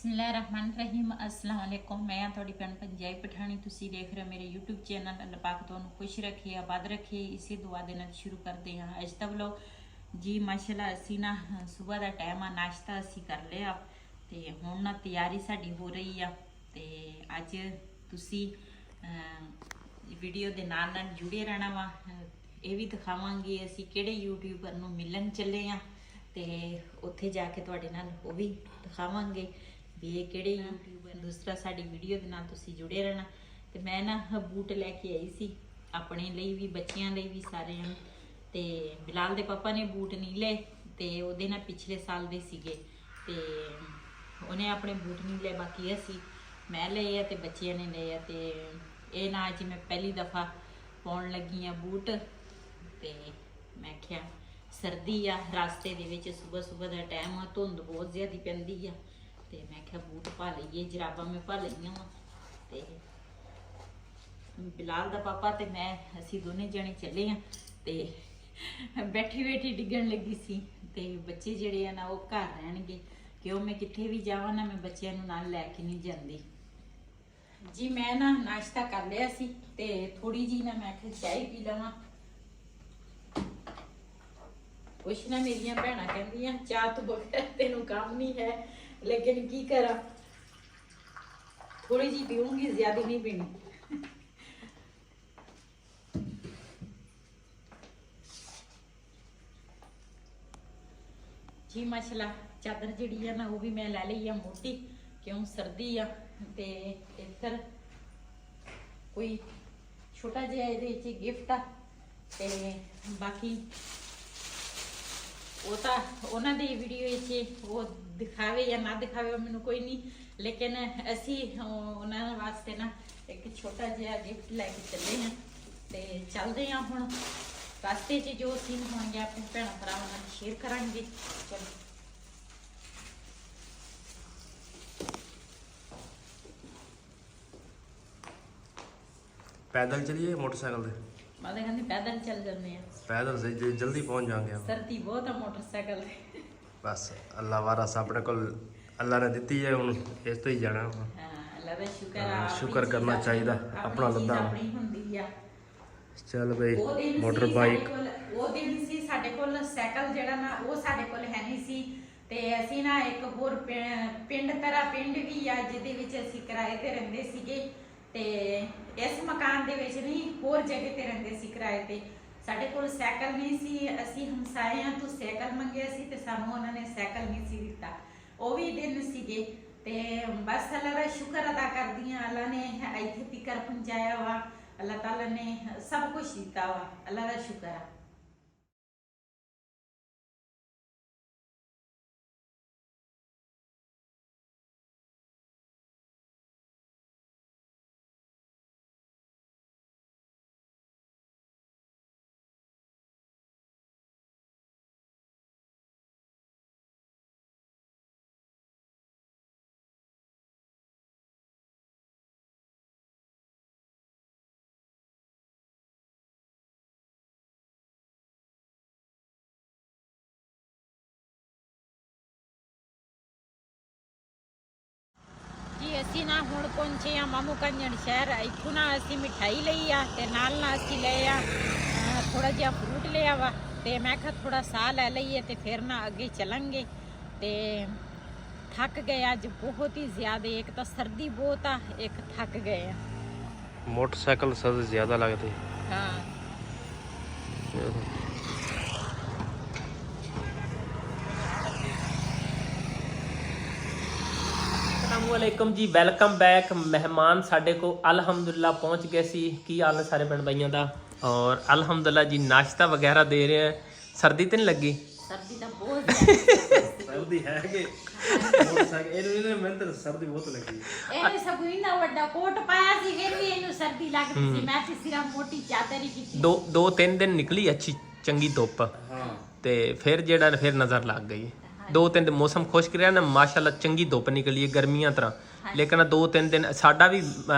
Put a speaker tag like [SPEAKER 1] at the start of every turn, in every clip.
[SPEAKER 1] बिस्मिल्लाहिर्रहमानिर्रहीम अस्सलाम वालेकुम। मैं थोड़ी भैन पंजाबी पठानी, तुसी देख रहे हो मेरे यूट्यूब चैनल। अल्लाह पाक तुहानू खुश रखे, आबाद रखे, इसी दुआ दे नाल शुरू करते हैं अज दा व्लॉग। जी माशाल्लाह असी ना सुबह का टाइम आ, नाश्ता असी कर लिया ते हुण ना तैयारी साडी हो रही आ। ते अज तुसी वीडियो दे नाल नाल जुड़े रहना वा। ये भी दिखावांगे असी किहड़े यूट्यूबर नू मिलन चले आ ते उत्थे जाके तुहाडे नाल वो भी दिखावांगे भी ये किहड़े यूट्यूबर। दूसरा साडी वीडियो दे नाल तुसी जुड़े रहना। ते मैं ना बूट लैके आई सी अपने लिए भी, बच्चियां लिए भी, सारे ते बिलाल दे पापा ने बूट नहीं ले ते ओहदे ना पिछले साल दे सीगे ते उन्हें अपने बूट नहीं ले, बाकी असी मैं ले आ ते बच्चियां ने ले आ। ते ये ना अज मैं पहली दफ़ा पाउण लगी हाँ बूट। ते मैं क्या सर्दी आ, रास्ते दे विच सुबह सुबह का टाइम आ, धुंध बहुत ज़्यादा पैंदी आ ते मैं क्या बूट पा लईए, जराबा मैं पा लईआं वा। ते बिलाल दा पापा ते मैं असी दोने जने चले हाँ ते बैठी बैठी डिगन लगी सी ते बच्चे जिहड़े आ ना वो घर रहणगे, क्यों मैं कित्थे भी जावां ना मैं बच्चिआं नूं नाल लैके नहीं जांदी। जी मैं ना नाश्ता कर लिया सी ते थोड़ी जी ना मैं चाय पी लवां। कुछ ना मेरिया भैन कहंदियां चाह तो बगैर तेनू काम नहीं है, लेकिन की करा, थोड़ी जी पीऊंगी, ज्यादा नहीं पीनी। जी माशाल्लाह चादर जिहड़ी है ना वो भी मैं लै लई है मोटी, क्यों सर्दी आ ते इधर कोई छोटा जिहा इहदे गिफ्ट आ ते बाकी वो तो उन्होंने वीडियो वो दिखावे या ना दिखावे मैनू कोई नहीं, लेकिन असी उन्होंने वास्ते ना एक छोटा जिहा गिफ्ट लैके चले हैं ते चलते हैं हुण रास्ते च जो सीन होंगे अपने भैन भरावां नाल शेयर करांगे। चलो
[SPEAKER 2] पैदल चलिए मोटरसाइकिल से?
[SPEAKER 1] मैं कहती पैदल चल जाने हैं,
[SPEAKER 2] पैदल से जल्दी पहुंच जाएंगे।
[SPEAKER 1] सर्दी बहुत है मोटरसाइकिल
[SPEAKER 2] बस अल्लाह वारस अपने को अल्लाह ने दी है, हुण इस तो ही जाना।
[SPEAKER 1] अल्लाह दा शुक्र आ,
[SPEAKER 2] शुक्र करना चाहिए अपना लद्दा। चल भाई मोटर बाइक
[SPEAKER 1] वो दिन सी साडे कोल साइकिल जेड़ा ना वो साडे कोल है नहीं सी ते असी ना एक होर पिंड तरह पिंड भी आ जिहदे विच असी किराए ते रहिंदे सीगे ते इस मकान दे विच नहीं होर जगह ते रहिंदे सी किराए ते। साडे कोल साइकिल नहीं सी, असी हमसाइयां तो साइकिल मंगिया सी ते सानू उन्हां ने साइकिल नहीं सी दित्ता। वो भी दिन सीगे ते बस अल्लाह दा शुक्र अदा करदी हां, अल्लाह ने इत्थे तिकर पहुंचाया वा, अल्लाह ताला ने सब कुछ दिता वा, अल्लाह दा शुक्र है। जी असी ना हुण पहुंचे आ मामू कंजन शहर। इत्थों ना असी मिठाई लई आ ते नाल ना असी ले आ थोड़ा जिहा फ्रूट लिया वा ते मैं कहा थोड़ा साह लै लईए ते फिर ना अगे चलेंगे। ते थक गए अज बहुत ही ज्यादा, एक तो सर्दी बहुत आ, एक थक गए आ।
[SPEAKER 2] मोटरसाइकिल सर्दी ज्यादा लगती।
[SPEAKER 1] हाँ
[SPEAKER 3] वालेकुम जी, वेलकम बैक। मेहमान साडे को अलहमदुल्ला पहुँच गए सी। की हाल है सारे भैन भाइयों का? और अलहमदुल्ला जी नाश्ता वगैरह दे रहे हैं। सर्दी तो नहीं लगी?
[SPEAKER 1] सर्दी तो बहुत
[SPEAKER 2] सर्दी है कि मोटरसाइकिल मैं तो सर्दी बहुत लगी।
[SPEAKER 1] ਇਹਨੇ ਸਗੋਂ ਇਨਾ ਵੱਡਾ ਕੋਟ ਪਾਇਆ ਸੀ ਫਿਰ ਵੀ ਇਹਨੂੰ ਸਰਦੀ ਲੱਗਦੀ ਸੀ। ਮੈਂ ਤੇ ਸਿਰਫ ਮੋਟੀ ਚਾਦਰ ਹੀ ਕੀਤੀ।
[SPEAKER 3] दो तीन दिन निकली अच्छी चंगी धुप ते फिर जेड़ा फिर नजर लग गई। 2-3 दिन मौसम खुश्क रहा ना माशाल्लाह, चंगी धुप निकली है गर्मियां तरह। लेकिन 2-3 दिन साडा भी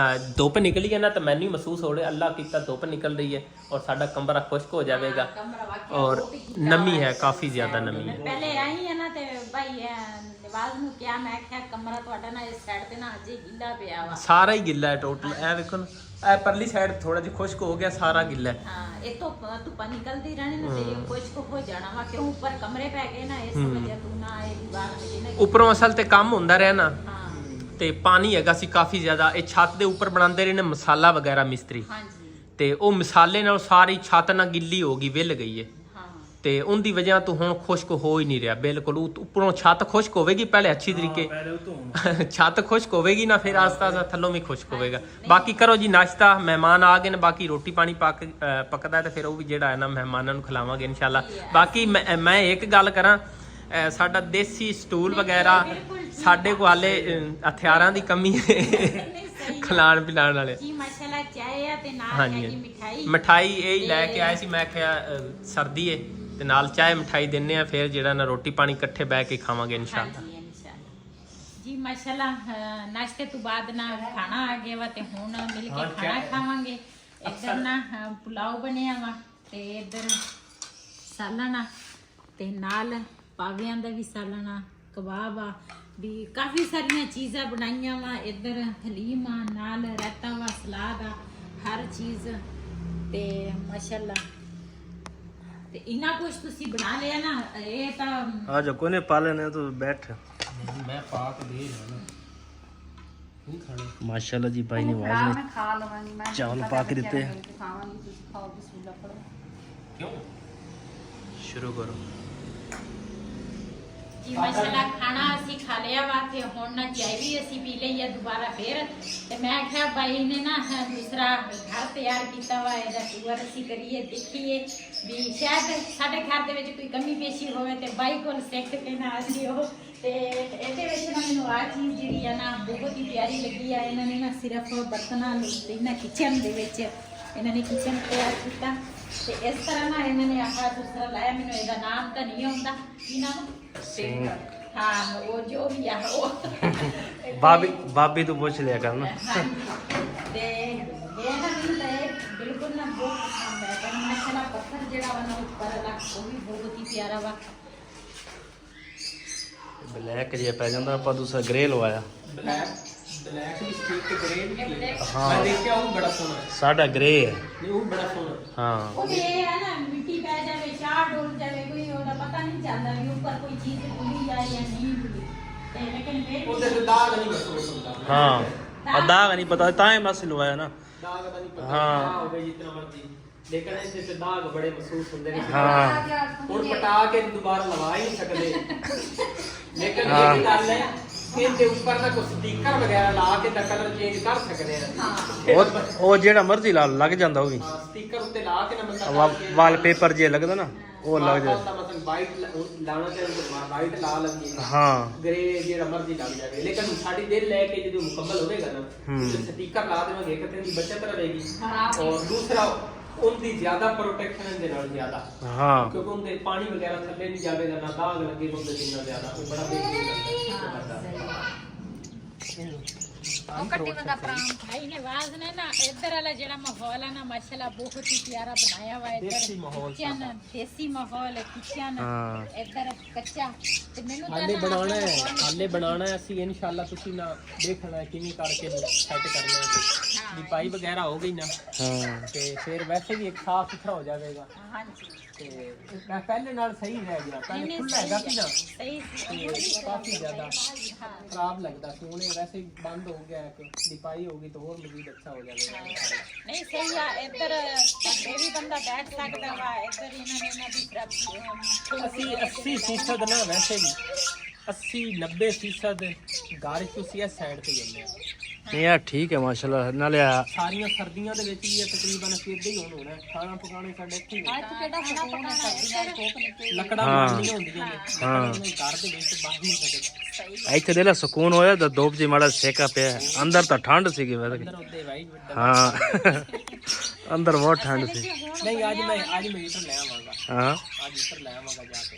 [SPEAKER 3] धुप निकली है ना तो मैनू महसूस हो रहा अल्लाह की धुप निकल रही है और साडा कमरा खुश्क हो जाएगा और नमी है, काफ़ी ज़्यादा नमी है।
[SPEAKER 1] पहले आई है ना ते भाई ਨਵਾਜ਼ ਨੂੰ ਕਿਹਾ, ਮੈਂ ਕਿਹਾ ਕਮਰਾ ਤੁਹਾਡਾ ਨਾ ਇਸ ਸਾਈਡ ਤੇ ਨਾ ਅਜੇ ਗਿੱਲਾ ਪਿਆ ਵਾ।
[SPEAKER 3] ਸਾਰਾ ਹੀ ਗਿੱਲਾ ਹੈ ਟੋਟਲ। ਇਹ ਵੇਖੋ ਨਾ, ਇਹ ਪਰਲੀ ਸਾਈਡ ਥੋੜਾ ਜਿਹਾ ਖੁਸ਼ਕ ਹੋ ਗਿਆ, ਸਾਰਾ ਗਿੱਲਾ ਹੈ।
[SPEAKER 1] ਹਾਂ, ਇਹ ਤੋਂ ਧੁੱਪਾ ਨਿਕਲਦੀ ਰਹਿਣੀ ਨਾ ਤੇ ਇਹ ਖੁਸ਼ਕ ਹੋ ਜਾਣਾ ਵਾ, ਕਿਉਂ ਉੱਪਰ ਕਮਰੇ ਪੈ ਗਏ ਨਾ, ਇਸ ਵਜ੍ਹਾ ਤੂੰ ਨਾ ਇਹ ਦੀਵਾਰ ਵਿੱਚ ਨਾ
[SPEAKER 3] ਉੱਪਰੋਂ ਅਸਲ ਤੇ ਕੰਮ ਹੁੰਦਾ ਰਿਹਾ ਨਾ,
[SPEAKER 1] ਹਾਂ
[SPEAKER 3] ਤੇ ਪਾਣੀ ਹੈਗਾ ਸੀ ਕਾਫੀ ਜ਼ਿਆਦਾ। ਇਹ ਛੱਤ ਦੇ ਉੱਪਰ ਬਣਾਉਂਦੇ ਰਹੇ ਨੇ ਮਸਾਲਾ ਵਗੈਰਾ ਮਿਸਤਰੀ,
[SPEAKER 1] ਹਾਂਜੀ
[SPEAKER 3] ਤੇ ਉਹ ਮਸਾਲੇ ਨਾਲ ਸਾਰੀ ਛੱਤ ਨਾਲ ਗਿੱਲੀ ਹੋ ਗਈ, ਵਿਲ ਗਈ ਹੈ,
[SPEAKER 1] ਹਾਂ
[SPEAKER 3] ਤੇ ਉਹਦੀ ਵਜ੍ਹਾ ਤੋਂ ਹੁਣ ਖੁਸ਼ਕ ਹੋ ਹੀ ਨਹੀਂ ਰਿਹਾ ਬਿਲਕੁਲ। ਉੱਪਰੋਂ ਛੱਤ ਖੁਸ਼ਕ ਹੋਵੇਗੀ ਪਹਿਲੇ ਅੱਛੀ ਤਰੀਕੇ ਛੱਤ ਖੁਸ਼ਕ ਹੋਵੇਗੀ ਨਾ, ਫਿਰ ਆਸਤਾ ਆਸਤਾ ਥੱਲੋਂ ਵੀ ਖੁਸ਼ਕ ਹੋਵੇਗਾ। ਬਾਕੀ ਕਰੋ ਜੀ ਨਾਸ਼ਤਾ, ਮਹਿਮਾਨ ਆ ਗਏ ਨੇ, ਬਾਕੀ ਰੋਟੀ ਪਾਣੀ ਪੱਕਦਾ ਤੇ ਫਿਰ ਉਹ ਵੀ ਜਿਹੜਾ ਹੈ ਨਾ ਮਹਿਮਾਨਾਂ ਨੂੰ ਖਿਲਾਵਾਂਗੇ ਇਨਸ਼ਾਅੱਲਾ। ਬਾਕੀ ਮੈਂ ਇੱਕ ਗੱਲ ਕਰਾਂ, ਸਾਡਾ ਦੇਸੀ ਸਟੂਲ ਵਗੈਰਾ ਸਾਡੇ ਕੋਲ ਹਾਲੇ ਹਥਿਆਰਾਂ ਦੀ ਕਮੀ ਹੈ ਖਿਲਾਣ ਪਿਲਾਣ ਵਾਲੇ।
[SPEAKER 1] ਜੀ ਮਾਸ਼ਾਅੱਲਾ ਚਾਹ ਆ ਤੇ ਨਾਲ
[SPEAKER 3] ਹਾਂਜੀ
[SPEAKER 1] ਹੈਗੀ ਮਿਠਾਈ।
[SPEAKER 3] ਮਠਾਈ ਇਹ ਹੀ ਲੈ ਕੇ ਆਏ ਸੀ, ਮੈਂ ਕਿਹਾ ਸਰਦੀ ਏ ਤੇ ਨਾਲ ਚਾਹ ਮਿਠਾਈ ਦਿੰਨੇ ਆ, ਫਿਰ ਜਿਹੜਾ ਨਾ ਰੋਟੀ ਪਾਣੀ ਇਕੱਠੇ ਬਹਿ ਕੇ ਖਾਵਾਂਗੇ ਇਨਸ਼ਾਅੱਲਾ।
[SPEAKER 1] ਹਾਂਜੀ ਇਨਸ਼ਾਅੱਲਾ ਜੀ ਮਾਸ਼ਾਅੱਲਾ। ਨਾਸ਼ਤੇ ਤੋਂ ਬਾਅਦ ਨਾ ਖਾਣਾ ਆ ਗਿਆ ਵਾ ਤੇ ਹੁਣ ਮਿਲ ਕੇ ਖਾਣਾ ਖਾਵਾਂਗੇ। ਇੱਧਰ ਨਾ ਪੁਲਾਓ ਬਣਿਆ ਵਾ ਤੇ ਇੱਧਰ ਸਾਲਨ ਆ ਤੇ ਨਾਲ ਪਾਵਿਆਂ ਦਾ ਵੀ ਸਾਲਨ ਆ, ਕਬਾਬ ਆ, ਵੀ ਕਾਫੀ ਸਾਰੀਆਂ ਚੀਜ਼ਾਂ ਬਣਾਈਆਂ ਵਾ। ਇੱਧਰ ਹਲੀਮ ਆ, ਨਾਲ ਰਾਇਤਾ ਵਾ, ਸਲਾਦ ਆ, ਹਰ ਚੀਜ਼ ਤੇ ਮਾਸ਼ਾਅੱਲਾ। ਤੇ ਇੰਨਾ ਕੁਝ ਤੁਸੀਂ ਬਣਾ ਲਿਆ ਨਾ, ਇਹ ਤਾਂ
[SPEAKER 2] आ जाओ, कोई नहीं पाले ने तो बैठ।
[SPEAKER 3] ਮੈਂ ਪਾ ਕੇ ਦੇ ਜਾਣਾ ਨਹੀਂ ਖਾਣੇ।
[SPEAKER 2] माशाल्लाह जी भाई ने आवाज
[SPEAKER 4] मैं खा लवांगी, मैं
[SPEAKER 2] चावल पा के देते हैं।
[SPEAKER 4] खावांगी, तुम खाओ, बिस्मिल्लाह करो।
[SPEAKER 3] ਕਿਉਂ शुरू करो।
[SPEAKER 1] ਜੀ ਮਾਸ਼ਾਅੱਲਾ ਖਾਣਾ ਅਸੀਂ ਖਾ ਲਿਆ ਵਾ ਤੇ ਹੁਣ ਨਾ ਚਾਹ ਵੀ ਅਸੀਂ ਪੀ ਲਈ ਆ ਦੁਬਾਰਾ ਫੇਰ। ਤੇ ਮੈਂ ਕਿਹਾ ਬਾਈ ਨੇ ਨਾ ਦੂਸਰਾ ਘਰ ਤਿਆਰ ਕੀਤਾ ਵਾ, ਇਹਦਾ ਟੂਰ ਅਸੀਂ ਕਰੀਏ, ਦੇਖੀਏ ਵੀ ਸ਼ਾਇਦ ਸਾਡੇ ਘਰ ਦੇ ਵਿੱਚ ਕੋਈ ਕਮੀ ਪੇਸ਼ੀ ਹੋਵੇ ਤੇ ਬਾਈ ਕੋਲ ਸਿੱਖ ਕੇ ਨਾ ਅਸੀਂ ਉਹ। ਤੇ ਇਹਦੇ ਵਿੱਚ ਨਾ ਮੈਨੂੰ ਆਹ ਚੀਜ਼ ਜਿਹੜੀ ਆ ਨਾ ਬਹੁਤ ਹੀ ਪਿਆਰੀ ਲੱਗੀ ਆ। ਇਹਨਾਂ ਨੇ ਨਾ ਸਿਰਫ ਬਰਤਨਾਂ ਨੂੰ ਇਹਨਾਂ ਕਿਚਨ ਦੇ ਵਿੱਚ ਇਹਨਾਂ ਨੇ ਕਿਚਨ ਤਿਆਰ ਕੀਤਾ ਤੇ ਇਸ ਤਰ੍ਹਾਂ ਨਾ ਇਹਨਾਂ ਨੇ ਆਹ ਦੂਸਰਾ ਲਾਇਆ, ਮੈਨੂੰ ਇਹਦਾ ਨਾਮ ਤਾਂ ਨਹੀਂ ਆਉਂਦਾ, ਕੀ ਨਾਮ? हाँ वो जो भी है वो
[SPEAKER 2] भाभी तो पूछ लिया कर ना।
[SPEAKER 1] ते ये ना बिल्कुल ना बहुत पसंद है, पर माशाल्लाह पत्थर जेड़ा वा ना ऊपर वाला वो भी बहुत ही प्यारा वा।
[SPEAKER 2] ब्लैक जे पै ਜਾਂਦਾ ਆਪਾਂ ਦੂਸਰਾ ਗ੍ਰੇ ਲਵਾਇਆ।
[SPEAKER 3] ਬਲੈਕ ਵੀ ਸਟੀਕ ਤੇ ਗ੍ਰੇ ਵੀ
[SPEAKER 2] ਹਾਂ।
[SPEAKER 3] ਮੈਂ ਦੇਖਿਆ ਉਹ ਬੜਾ ਸੋਹਣਾ ਹੈ।
[SPEAKER 2] ਸਾਡਾ ਗ੍ਰੇ ਹੈ।
[SPEAKER 3] ਨਹੀਂ ਉਹ ਬੜਾ ਸੋਹਣਾ ਹੈ।
[SPEAKER 2] ਹਾਂ
[SPEAKER 1] वो भी ये है ना मिट्टी पै जावे, चार डोल जावे, कोई ओदा पता नहीं चलता कि ऊपर कोई चीज डुली जाए या नहीं डुली। ते लेकिन फिर
[SPEAKER 3] ਉਹਦੇ ਤੇ ਦਾਗ ਨਹੀਂ ਮਹਿਸੂਸ ਹੁੰਦਾ।
[SPEAKER 2] ਹਾਂ ਦਾਗ ਨਹੀਂ ਪਤਾ ਤਾਂ ਹੀ ਮਸ ਲਵਾਇਆ ਨਾ।
[SPEAKER 3] ਦਾਗ ਦਾ ਨਹੀਂ ਪਤਾ
[SPEAKER 2] ਹਾਂ।
[SPEAKER 3] ਹੋ ਗਈ ਜਿੰਨਾ ਮਰਜ਼ੀ, ਲੇਕਿਨ ਇਹਦੇ ਤੇ ਦਾਗ ਬੜੇ ਮਹਿਸੂਸ ਹੁੰਦੇ ਨੇ।
[SPEAKER 2] ਹਾਂ
[SPEAKER 3] ਹੁਣ ਪਟਾ ਕੇ ਦੁਬਾਰਾ ਲਵਾ ਹੀ ਨਹੀਂ ਸਕਦੇ। ਲੇਕਿਨ ਇਹ ਵੀ ਗੱਲ ਹੈ ਇਹਦੇ ਉੱਪਰ ਨਾ ਕੋਈ ਸਟicker ਵਗੈਰਾ ਲਾ ਕੇ ਤਾਂ ਕਲਰ ਚੇਂਜ ਕਰ ਸਕਦੇ ਆ।
[SPEAKER 2] ਉਹ ਜਿਹੜਾ ਮਰਜ਼ੀ ਲਾ ਲੱਗ ਜਾਂਦਾ ਉਹ ਵੀ।
[SPEAKER 3] ਹਾਂ ਸਟicker ਉੱਤੇ ਲਾ ਕੇ ਨਾ ਮਤਲਬ
[SPEAKER 2] ਵਾਲਪੇਪਰ ਜੇ ਲੱਗਦਾ ਨਾ ਉਹ ਲੱਗ ਜਾਂਦਾ।
[SPEAKER 3] ਮਤਲਬ ਵਾਈਟ ਲਾਣਾ ਚਾਹੀਦਾ, ਵਾਈਟ ਲਾ ਲਈਏ,
[SPEAKER 2] ਹਾਂ
[SPEAKER 3] ਗ੍ਰੇ ਜਿਹੜਾ ਮਰਜ਼ੀ ਲੱਗ ਜਾਵੇ। ਲੇਕਿਨ ਸਾਡੀ ਦਿਲ ਲੈ ਕੇ ਜਦੋਂ ਮੁਕੰਮਲ ਹੋਵੇਗਾ ਨਾ ਸਟicker ਲਾ ਦੇਵਾਂਗੇ, ਇੱਕ ਦਿਨ ਦੀ ਬਚਤ ਰਹੇਗੀ ਔਰ ਦੂਸਰਾ ਉਹਦੀ ਜ਼ਿਆਦਾ ਪ੍ਰੋਟੈਕਸ਼ਨ ਦੇ ਨਾਲ ਜ਼ਿਆਦਾ।
[SPEAKER 2] ਹਾਂ
[SPEAKER 3] ਕਿਉਂਕਿ ਉਹਦੇ ਪਾਣੀ ਵਗੈਰਾ ਥੱਲੇ ਨਹੀਂ ਜਾਵੇਗਾ, ਨਾ ਦਾਗ ਲੱਗੇ ਉਹਦੇ ਜਿੰਨਾ ਜ਼ਿਆਦਾ ਉਹ ਬੜਾ ਬੇਹਤਰੀਨ
[SPEAKER 4] ਉਹ ਕੱਟੀ ਬੰਦਾ ਪ੍ਰਾਣ
[SPEAKER 1] भाई ने वाज ने ना इधर वाला जेड़ा माहौल है ना माशाल्लाह बहुत ही प्यारा बनाया हुआ है।
[SPEAKER 3] देसी माहौल
[SPEAKER 1] किचन देसी माहौल है, किचन
[SPEAKER 2] ਹਾਂ
[SPEAKER 1] इधर कच्चा ते मेनू
[SPEAKER 3] ਹਾਲੇ ਬਣਾਉਣਾ ਹੈ, ਹਾਲੇ ਬਣਾਉਣਾ ਹੈ ਅਸੀਂ ਇਨਸ਼ਾਅੱਲਾ। ਤੁਸੀਂ ਨਾ ਦੇਖਣਾ ਕਿਵੇਂ ਕਰਕੇ ਸੈੱਟ ਕਰਨਾ ਹੈ। ਦੀ ਪਾਈ ਵਗੈਰਾ ਹੋ ਗਈ ਨਾ
[SPEAKER 2] ਹਾਂ
[SPEAKER 3] ਤੇ ਫਿਰ ਵੈਸੇ ਵੀ ਇੱਕ ਸਾਫ ਸੁਥਰਾ ਹੋ ਜਾਵੇਗਾ।
[SPEAKER 1] हां जी
[SPEAKER 3] ਤੇ ਮੈਂ ਪਹਿਲੇ ਨਾਲ ਸਹੀ ਰਹਿ ਗਿਆ, ਪਹਿਲੇ ਖੁੱਲਾ ਹੈਗਾ ਸੀ ਨਾ
[SPEAKER 1] सही
[SPEAKER 3] ਤੇ ਕਾਫੀ ਜ਼ਿਆਦਾ ਖਰਾਬ ਲੱਗਦਾ ਸੀ। ਹੁਣ ਇਹ ਵੈਸੇ ਹੀ ਬੰਦ ਹੋ ਗਿਆ ਹੈ, ਲਿਪਾਈ ਹੋ ਗਈ ਤਾਂ ਹੋਰ ਮਜ਼ੀਦ ਅੱਛਾ ਹੋ ਜਾਵੇਗਾ।
[SPEAKER 1] नहीं सही है। इधर ये भी बंदा बैठ सकता वा, इधर इन्होंने ना भी
[SPEAKER 3] ਅਸੀਂ 80% ਨਾ ਵੈਸੇ ਵੀ 80-90% ਘਰ ਤੁਸੀਂ ਇਸ ਸਾਈਡ ਤੇ ਜਾਂਦੇ ਆ।
[SPEAKER 2] ਨਹੀਂ ਯਾਰ ਠੀਕ ਹੈ ਮਾਸ਼ਾਅੱਲਾ। ਨਾਲੇ
[SPEAKER 3] ਸਾਰੀਆਂ ਸਰਦੀਆਂ ਦੇ ਵਿੱਚ ਵੀ ਇਹ ਤਕਰੀਬਨ ਅਸੀਂ ਇੱਦਾਂ ਹੀ ਹੋਣਾ ਹੈ। ਖਾਣਾ ਪਕਾਉਣੇ ਸਾਡੇ ਇੱਥੇ ਹੀ
[SPEAKER 1] आज केड़ा खाना पकाना है
[SPEAKER 3] ਲੱਕੜਾਂ ਬਣਾਉਣੀਆਂ ਹੁੰਦੀਆਂ ਨੇ।
[SPEAKER 2] ਹਾਂ
[SPEAKER 3] ਘਰ ਦੇ ਵਿੱਚ ਬਾਹਰ ਨਹੀਂ ਸਕਦੇ।
[SPEAKER 2] ਇੱਥੇ ਦੇ ਲਾ ਸਕੂਨ ਹੋਇਆ ਤਾਂ ਧੁੱਪ ਜੀ ਮਾੜਾ ਸੇਕਾ ਪਿਆ। ਅੰਦਰ ਤਾਂ ਠੰਡ ਸੀਗੀ ਵੈਸੇ।
[SPEAKER 3] ਅੰਦਰ ਉੱਤੇ ਵਾਈਟ ਵੱਡਾ
[SPEAKER 2] ਹਾਂ ਅੰਦਰ ਬਹੁਤ ਠੰਡ ਸੀ।
[SPEAKER 3] ਨਹੀਂ ਅੱਜ ਮੈਂ ਹੀਟਰ ਲੈ ਆਵਾਂਗਾ।
[SPEAKER 2] ਹਾਂ
[SPEAKER 3] ਅੱਜ ਹੀਟਰ ਲੈ ਆਵਾਂਗਾ ਜਾ ਕੇ।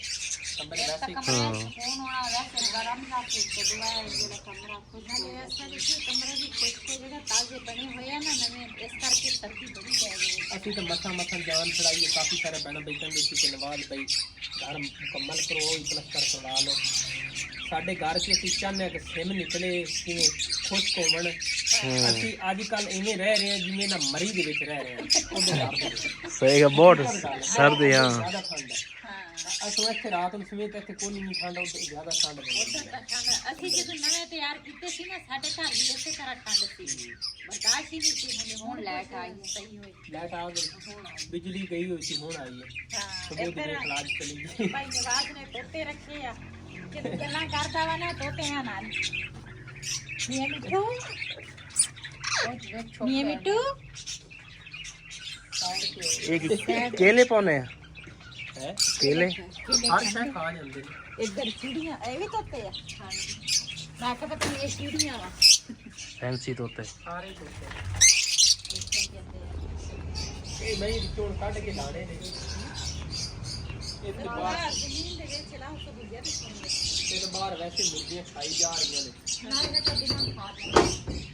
[SPEAKER 3] ਕਮਰੇ ਵੈਸੇ
[SPEAKER 2] ਹਾਂ
[SPEAKER 4] ਫੋਨ ਹੋਣਾ ਵੈਸੇ ਗਰਮ ਨਾ ਕੇ ਕਦਵਾ ਜਿਹੜਾ ਕਮਰਾ ਖੁਦ
[SPEAKER 1] ऐसा देखिए कमरे भी खुद के जगह ताजे बने हुए हैं ना नवे, इस करके सर्दी बड़ी पै गई है।
[SPEAKER 3] ਅਸੀਂ ਤਾਂ ਮਸਾਂ ਜਾਨ ਛੜਾਈਏ। ਕਾਫੀ ਸਾਰੇ ਬੈਣ ਬੈਠਣ ਦੇ ਸੀ ਕਿ ਨਵਾਜ਼ ਬਈ ਘਰ ਮੁਕੰਮਲ ਕਰੋ, ਪਲਸਤਰ ਕਰਵਾ ਲਓ। ਸਾਡੇ ਘਰ 'ਚ ਅਸੀਂ ਚਾਹੁੰਦੇ ਹਾਂ ਕਿ ਸਿਮ ਨਿਕਲੇ ਕਿਵੇਂ ਖੁਸ਼ਕ ਹੋਵਣ। ਅਸੀਂ ਅੱਜ ਕੱਲ ਇਵੇਂ ਰਹਿ ਰਹੇ ਹਾਂ ਜਿਵੇਂ ਨਾ ਮਰੀ ਦੇ ਵਿੱਚ ਰਹਿ ਰਹੇ ਹਾਂ ਉਹਦੇ ਘਰ ਦੇ ਵਿੱਚ।
[SPEAKER 2] ਸਹੀ ਗਾ, ਬਹੁਤ ਸਰਦੀ ਹਾਂ।
[SPEAKER 3] ਜ਼ਿਆਦਾ ਠੰਡ ਹੈ। ਅਸੀਂ ਇੱਥੇ ਰਾਤ ਨੂੰ ਸਵੇਰ ਤੱਕ ਕੋਈ ਨਹੀਂ ਠੰਡ, ਉੱਧਰ ਜ਼ਿਆਦਾ ਠੰਡ ਪੈਂਦੀ ਹੈ।
[SPEAKER 1] ਅਸੀਂ ਜਦੋਂ ਨਵੇਂ ਤਿਆਰ ਕੀਤੇ ਸੀ ਨਾ ਸਾਡੇ ਘਰ ਵੀ ਇਸੇ ਤਰ੍ਹਾਂ ਠੰਡ ਸੀ, ਬਰਦਾਸ਼ਤ ਹੀ ਨਹੀਂ ਸੀ। ਹੁਣ ਲੈਟ ਆਈ ਸਹੀ ਹੋਈ,
[SPEAKER 3] ਲਾਈਟ ਆ ਗਈ, ਬਿਜਲੀ ਗਈ ਹੋਈ ਸੀ, ਹੁਣ ਆਈ ਹੈ।
[SPEAKER 1] ਹਾਂ
[SPEAKER 3] ਸਵੇਰ ਦੀ ਦੇਖ ਲਾਜ ਚਲੀ ਗਈ।
[SPEAKER 1] ਭਾਈ ਨਵਾਜ਼ ਨੇ ਤੋਤੇ ਰੱਖੇ ਆ, ਜਦੋਂ ਗੱਲਾਂ ਕਰਦਾ ਵਾ ਨਾ ਤੋਤਿਆਂ ਨਾਲ। ਮੀਆਂ ਮਿੱਠੂ, ਮੀਆਂ ਮਿੱਠੂ
[SPEAKER 2] एक केले पाने हैं,
[SPEAKER 3] ਹੈ
[SPEAKER 2] केले
[SPEAKER 3] ਹਰ ਸ਼ੈ ਖਾ ਜਾਂਦੇ ਨੇ।
[SPEAKER 1] ਇੱਧਰ ਚਿੜੀਆਂ, ਇਹ ਵੀ ਤੋਤੇ ਆ। ਮੈਂ ਕਿਹਾ ਪਤਾ ਨਹੀਂ ਇਹ ਚਿੜੀਆਂ ਵਾ।
[SPEAKER 2] फैंसी तोते।
[SPEAKER 3] ਸਾਰੇ ਤੋਤੇ ਇਹ ਮੈਂ ਵਿੱਚੋਂ ਕੱਢ ਕੇ ਲਾਣੇ ਨੇ। ਇੱਥੇ ਬਾਹਰ
[SPEAKER 1] ਜ਼ਮੀਨ ਦੇ ਵਿੱਚ ਲਾਉ ਤਾਂ ਦੂਜਿਆਂ ਦੇ ਸੁਣਦੇ
[SPEAKER 3] ਤੇ ਬਾਹਰ ਵੈਸੇ ਮੁਰਗੀਆਂ ਖਾਈ ਜਾ ਰਹੀਆਂ ਨੇ।
[SPEAKER 1] ਨਾਲੇ ਨਾ ਕਦੀ ਨਾ ਖਾ ਜਾਂਦੇ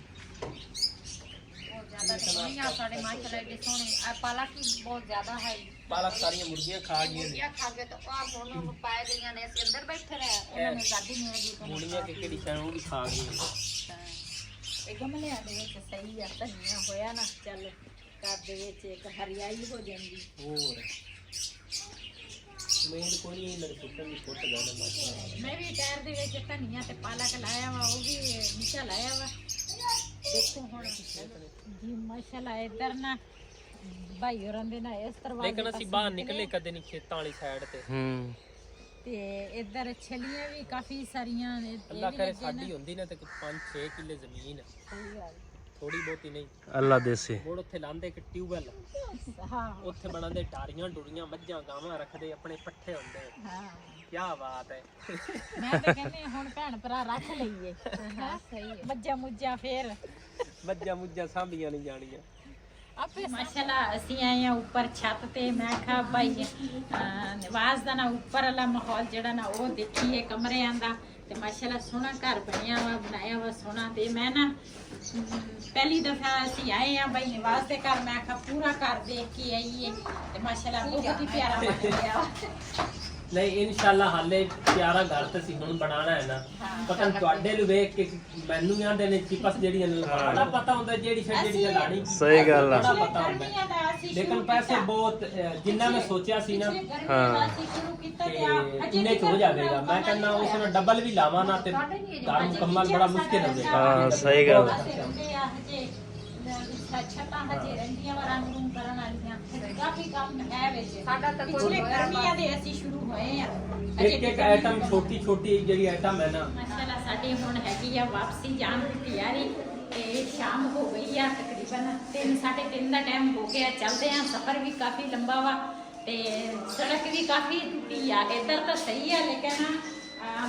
[SPEAKER 1] ਬਹੁਤ ਜ਼ਿਆਦਾ ਦੁਨੀਆ ਸਾਡੇ ਮਾਸ਼ਾਅੱਲਾ ਦੇ ਸੋਹਣੇ ਆ। ਪਾਲਕ ਵੀ ਬਹੁਤ ਜ਼ਿਆਦਾ ਹੈ।
[SPEAKER 3] ਪਾਲਕ ਸਾਰੀਆਂ ਮੁਰਗੀਆਂ ਖਾ ਗਈਆਂ ਨੇ।
[SPEAKER 1] ਇਹ ਖਾ ਕੇ ਤਾਂ ਆ ਹੁਣ ਉਹਨੂੰ ਪਾਏ ਗਈਆਂ ਨੇ, ਅਸੀਂ ਅੰਦਰ ਬੈਠੇ ਰਹੇ ਉਹਨਾਂ ਨੇ ਗਾਦੀ ਨਹੀਂ ਹੈਗੀ।
[SPEAKER 3] ਮੁਰਗੀਆਂ ਕਿ ਕਿਹੜੀ ਸ਼ੈ ਉਹ ਵੀ ਖਾ ਗਈਆਂ ਨੇ।
[SPEAKER 1] ਇਹ ਗਮਲਿਆਂ ਦੇ ਵਿੱਚ ਸਹੀ ਆ, ਧਨੀਆ ਹੋਇਆ ਨਾ ਚੱਲ ਘਰ ਦੇ ਵਿੱਚ ਇੱਕ ਹਰਿਆਈ ਹੋ ਜਾਂਦੀ।
[SPEAKER 3] ਹੋਰ ਮੈਂ ਕੋਈ ਨਹੀਂ ਮੇਰੇ ਸੁੱਕਣ ਦੀ ਫੁੱਟ ਗਾਣਾ ਮਾਸ਼ਾਅੱਲਾ।
[SPEAKER 1] ਮੈਂ ਵੀ ਟਾਇਰ ਦੇ ਵਿੱਚ ਧਨੀਆ ਤੇ ਪਾਲਕ ਲਾਇਆ ਵਾ, ਉਹ ਵੀ ਨੀਚਾ ਲਾਇਆ ਵਾ। ਦੇਖੋ ਹੁਣ ਜੀ ਮਾਸ਼ਾਅੱਲਾ ਇੱਧਰ ਨਾ ਭਾਈ ਹੋਰਾਂ ਦੇ ਨਾ ਇਸ ਤਰ੍ਹਾਂ
[SPEAKER 3] ਲੇਕਿਨ ਅਸੀਂ ਬਾਹਰ ਨਿਕਲੇ ਕਦੇ ਨਹੀਂ ਖੇਤਾਂ ਵਾਲੀ ਸਾਈਡ ਤੇ।
[SPEAKER 1] ਤੇ ਇੱਧਰ ਛਲੀਆਂ ਵੀ ਕਾਫੀ ਸਾਰੀਆਂ ਨੇ।
[SPEAKER 3] ਅੱਲਾ ਕਰੇ ਸਾਡੀ ਹੁੰਦੀ ਨਾ ਤੇ 5-6 ਕਿੱਲੇ ਜ਼ਮੀਨ ਥੋੜੀ ਬਹੁਤੀ ਨਹੀਂ।
[SPEAKER 2] अल्लाह देसे।
[SPEAKER 3] ਮੋੜ ਉੱਥੇ ਲਾਂਦੇ ਇੱਕ ਟਿਊਬਵੈਲ,
[SPEAKER 1] ਹਾਂ
[SPEAKER 3] ਉੱਥੇ ਬਣਾਉਂਦੇ ਡਾਰੀਆਂ ਡੁਰੀਆਂ, ਮੱਝਾਂ ਗਾਵਾਂ ਰੱਖਦੇ, ਆਪਣੇ ਪੱਠੇ ਹੁੰਦੇ।
[SPEAKER 1] ਹਾਂ
[SPEAKER 3] ਕੀ ਬਾਤ ਹੈ।
[SPEAKER 1] ਮੈਂ ਤਾਂ ਕਹਿੰਦੀ ਹੁਣ ਭੈਣ ਭਰਾ ਰੱਖ ਲਈਏ। ਹਾਂ ਸਹੀ ਹੈ, ਮੱਝਾਂ ਮੁੱਝਾਂ ਫੇਰ
[SPEAKER 3] ਮੱਝਾਂ ਮੁੱਝਾਂ ਸਾਂਭੀਆਂ ਨਹੀਂ ਜਾਣੀਆਂ।
[SPEAKER 1] ਆਪੇ ਮਾਸ਼ਾਅੱਲਾ ਅਸੀਂ ਆਏ ਆ ਉੱਪਰ ਛੱਤ ਤੇ। ਮੈਂ ਕਿਹਾ ਭਾਈ ਨਵਾਜ਼ ਦਾ ਨਾ ਉੱਪਰ ਵਾਲਾ ਮਾਹੌਲ ਜਿਹੜਾ ਨਾ ਉਹ ਦੇਖੀਏ ਕਮਰਿਆਂ ਦਾ। ਤੇ ਮਾਸ਼ਾਅੱਲਾ ਸੋਹਣਾ ਘਰ ਬਣਿਆ ਵਾ, ਬਣਾਇਆ ਵਾ ਸੋਹਣਾ। ਤੇ ਮੈਂ ਨਾ ਪਹਿਲੀ ਦਫਾ ਅਸੀਂ ਆਏ ਆ ਭਾਈ ਨਵਾਜ਼ ਦੇ ਘਰ। ਮੈਂ ਕਿਹਾ ਪੂਰਾ ਘਰ ਦੇਖ ਕੇ ਆਈਏ ਤੇ ਮਾਸ਼ਾਅੱਲਾ ਬਹੁਤ ਹੀ ਪਿਆਰਾ ਬਣ ਗਿਆ ਵਾ।
[SPEAKER 3] ਨਹੀਂ ਇਨਸ਼ਾਅੱਲਾ ਹਾਲੇ ਪਿਆਰਾ ਘਰ ਤੇ ਅਸੀਂ ਹੁਣ ਬਣਾਉਣਾ ਹੈ ਨਾ। ਪਤਾ ਤੁਹਾਡੇ ਨੂੰ ਵੇਖ ਕੇ ਮੈਨੂੰ ਆਂਦੇ ਨੇ ਚਿਪਸ ਜਿਹੜੀਆਂ ਬੜਾ ਪਤਾ ਹੁੰਦਾ ਜਿਹੜੀ ਜਿਹੜੀ ਲਾਣੀ।
[SPEAKER 2] सही गल
[SPEAKER 3] ਬੜਾ
[SPEAKER 2] है।
[SPEAKER 3] ਪਤਾ ਹੁੰਦਾ ਲੇਕਿਨ ਪੈਸੇ ਬਹੁਤ ਜਿੰਨਾ ਮੈਂ ਸੋਚਿਆ ਸੀ ਨਾ ਕਿ ਇੰਨੇ ਚ ਹੋ ਜਾਵੇਗਾ। ਮੈਂ ਕਹਿੰਦਾ ਉਸ ਨੂੰ ਡਬਲ ਵੀ ਲਾਵਾਂ ਨਾ ਤੇ ਘਰ ਮੁਕੰਮਲ ਬੜਾ ਮੁਸ਼ਕਿਲ ਹੋਵੇਗਾ।
[SPEAKER 2] हाँ सही गल है।
[SPEAKER 1] ਛੱਤਾਂ ਹਜੇ ਰਹਿੰਦੀਆਂ ਵਾ ਰੰਗ ਰੂਮ ਕਰਨ ਵਾਲੀਆਂ। ਕਾਫੀ ਕੰਮ ਹੈ ਵਿੱਚ ਸਾਡਾ ਤਾਂ ਪਿਛਲੇ ਗਰਮੀਆਂ ਦੇ ਅਸੀਂ ਸ਼ੁਰੂ ਹੋਏ ਆ।
[SPEAKER 3] ਇੱਕ ਇੱਕ ਆਈਟਮ ਛੋਟੀ ਛੋਟੀ ਜਿਹੜੀ ਆਈਟਮ ਹੈ ਨਾ
[SPEAKER 1] ਮਾਸ਼ਾਅੱਲਾ ਸਾਡੀ ਹੁਣ ਹੈਗੀ ਆ ਵਾਪਸੀ ਜਾਣ ਦੀ ਤਿਆਰੀ। ਤੇ ਸ਼ਾਮ ਹੋ ਗਈ ਆ ਤਕਰੀਬਨ 3-3:30 ਦਾ ਟਾਈਮ ਹੋ ਗਿਆ। ਚੱਲਦੇ ਆ, ਸਫ਼ਰ ਵੀ ਕਾਫੀ ਲੰਬਾ ਵਾ ਤੇ ਸੜਕ ਵੀ ਕਾਫੀ ਟੁੱਟੀ ਆ। ਇੱਧਰ ਤਾਂ ਸਹੀ ਆ ਲੇਕਿਨ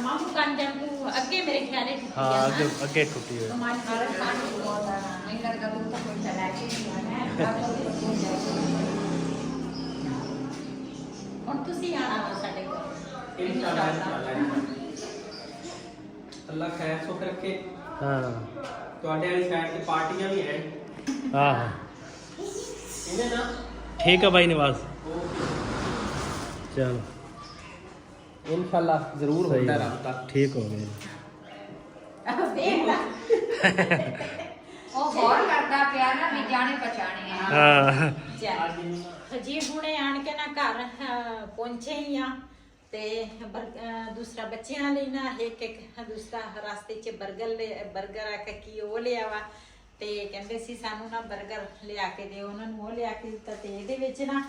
[SPEAKER 1] ਮਾਮੂ ਕੰਜਨ ਨੂੰ ਅੱਗੇ ਮੇਰੇ ਖਿਆਲੇ ਟੁੱਟੀ
[SPEAKER 2] हाँ
[SPEAKER 1] ਆ
[SPEAKER 2] आगे आगे टूटी है।
[SPEAKER 1] हमारे घर खाने बहुत आ नहीं करता तो कोई चला के नहीं आना ਹੁਣ ਤੁਸੀਂ ਆਣਾ ਵਾ ਸਾਡੇ ਕੋਲ
[SPEAKER 3] ਇਨਸ਼ਾਅੱਲਾ। ਅੱਲਾ ਖੈਰ ਸੁਖ ਰੱਖੇ।
[SPEAKER 2] हाँ
[SPEAKER 3] ਤੁਹਾਡੇ ਵਾਲੀ ਸਾਈਡ ਤੇ ਪਾਰਟੀਆਂ ਵੀ ਹੈ
[SPEAKER 2] हाँ
[SPEAKER 3] ਇਹਦੇ ਨਾ।
[SPEAKER 2] ठीक है भाई नवाज। चलो
[SPEAKER 3] ਇਨਸ਼ਾਅੱਲਾ ਜ਼ਰੂਰ
[SPEAKER 2] सही
[SPEAKER 3] ਹੁੰਦਾ
[SPEAKER 2] है।
[SPEAKER 3] ਰਾਬਤਾ।
[SPEAKER 2] ठीक हो गया।
[SPEAKER 1] ਦੇਖ ਲੈ
[SPEAKER 4] ਉਹ ਹੋਰ ਕਰਦਾ ਪਿਆ ਨਾ ਵੀ ਜਾਣੇ ਪਛਾਣੇ ਆ।
[SPEAKER 2] हाँ
[SPEAKER 1] ਜੀ ਹੁਣੇ ਆਣ ਕੇ ਨਾ ਘਰ ਪਹੁੰਚੇ ਹੀ ਆ। ਤੇ ਦੂਸਰਾ ਬੱਚਿਆਂ ਲਈ ਨਾ ਇੱਕ ਦੂਸਰਾ ਰਸਤੇ 'ਚ ਬਰਗਰ ਆ ਕੀ ਉਹ ਲਿਆ ਵਾ। ਤੇ ਕਹਿੰਦੇ ਸੀ ਸਾਨੂੰ ਨਾ ਬਰਗਰ ਲਿਆ ਕੇ ਦਿਓ, ਉਹਨਾਂ ਨੂੰ ਉਹ ਲਿਆ ਕੇ ਦਿੱਤਾ। ਤੇ ਇਹਦੇ ਵਿੱਚ ਨਾ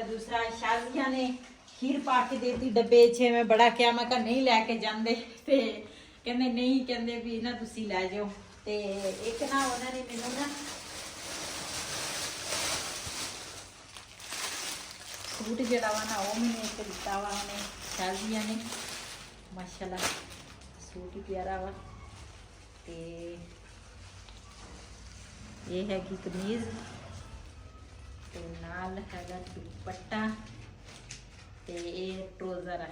[SPEAKER 1] ਦੂਸਰਾ ਸ਼ਾਜ਼ੀਆ ਨੇ ਖੀਰ ਪਾ ਕੇ ਦੇਤੀ ਡੱਬੇ 'ਚ। ਮੈਂ ਬੜਾ ਕਿਹਾ, ਮੈਂ ਕਿਹਾ ਨਹੀਂ ਲੈ ਕੇ ਜਾਂਦੇ। ਤੇ ਕਹਿੰਦੇ ਨਹੀਂ, ਕਹਿੰਦੇ ਵੀ ਨਾ ਤੁਸੀਂ ਲੈ ਜਾਓ। ਤੇ ਇੱਕ ਨਾ ਉਹਨਾਂ ਨੇ ਮੈਨੂੰ ਨਾ ਸੂਟ ਜਿਹੜਾ ਵਾ ਨਾ ਉਹ ਮੈਨੂੰ ਇੱਕ ਦਿੱਤਾ ਵਾ ਉਹਨੇ ਸ਼ਾਜ਼ੀਆ ਨੇ। ਮਾਸ਼ਾਅੱਲਾ ਸੂਟ ਹੀ ਪਿਆਰਾ ਵਾ। ਤੇ ਇਹ ਹੈਗੀ ਕਮੀਜ਼ ਤੇ ਨਾਲ ਹੈਗਾ ਦੁਪੱਟਾ ਤੇ ਇਹ ਟਰੋਜ਼ਰ ਆ,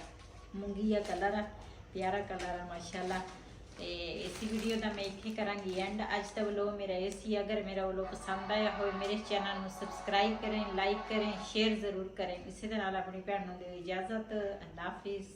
[SPEAKER 1] ਮੂੰਗੀਆ ਕਲਰ ਆ, ਪਿਆਰਾ ਕਲਰ ਆ ਮਾਸ਼ਾਅੱਲਾ। ਤੇ इसी वीडियो का मैं इतने करांगी एंड अज का व्लॉग मेरा ऐसी। अगर मेरा व्लॉग पसंद आया हो मेरे चैनल में सबसक्राइब करें, लाइक करें, शेयर ज़रूर करें। इसी तरह अपनी भैन नूं दिओ इजाज़त। अल्लाह हाफिज़।